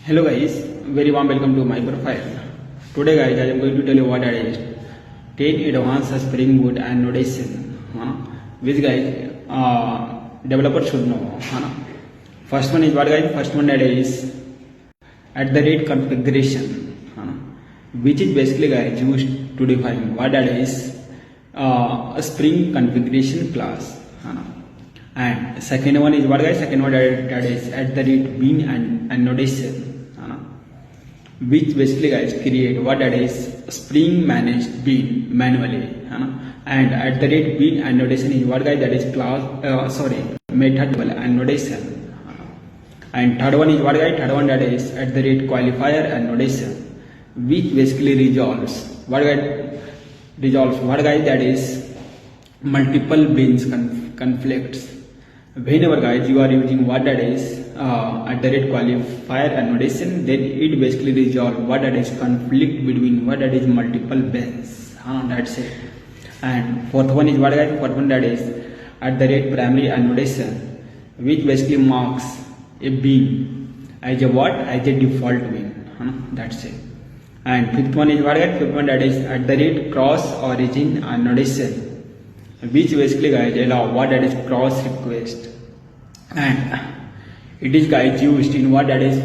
Hello guys, very warm welcome to my profile. Today guys, I am going to tell you what are 10 advanced Spring Boot and Node.js, which guys developers should know. First one is what guys? First one that is @configuration, which is basically guys used to define what that is a Spring configuration class. And second one is what guys? Second one that is @bean and Node.js, which basically guys create what that is Spring managed bean manually, and @bean and Node.js is what guys? That is class method and Node.js. And third one is what guys? Third one that is @qualifier and Node.js, which basically resolves what guys? That is multiple beans conflicts. Whenever guys you are using what that is @qualifier and Node.js, then it basically resolve what that is conflict between what that is multiple beans. That's it. And fourth one is what guys? Fourth one that is @primary and Node.js, which basically marks a bean as a what? As a default bean. That's it. And fifth one is what guys? Fifth one that is cross origin and Node.js, which basically guys allow what that is cross request, and it is guys used in what that is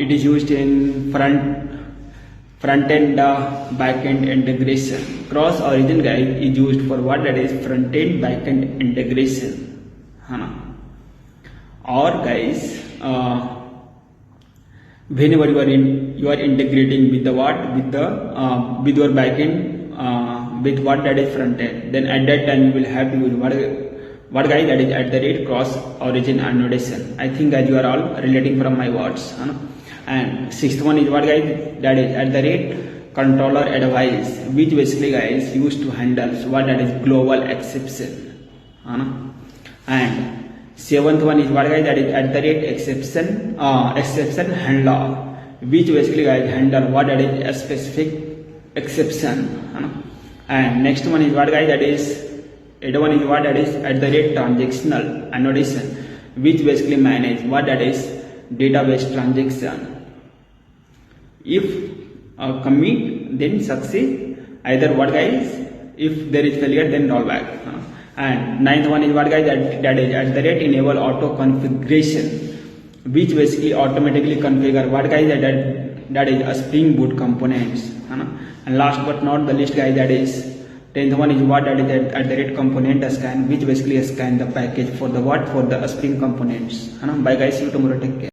it is used in front end back end integration. Cross origin guys is used for what that is front end back end integration, or guys whenever you are integrating with the what with your back end with what that is front end, then at that time you will have to use what guys? That is cross origin and Node.js. I think guys you are all relating from my words. And sixth one is what guys? That is controller advice, which basically guys used to handle what that is global exception. And seventh one is what guys? That is exception handler, which basically guys handle what that is a specific exception. And next one is what guys? That is one is what that is transactional annotation, which basically manage what that is database transaction. If commit, then succeed. Either what guys? If there is failure, then roll back. And ninth one is what guys? That is enable auto configuration, which basically automatically configure what guys? That is a Spring Boot components. And last but not the least guys, that is 10th one is what? That is component scan, which basically scan the package for the what? For the Spring components. Bye guys, see you tomorrow, take care.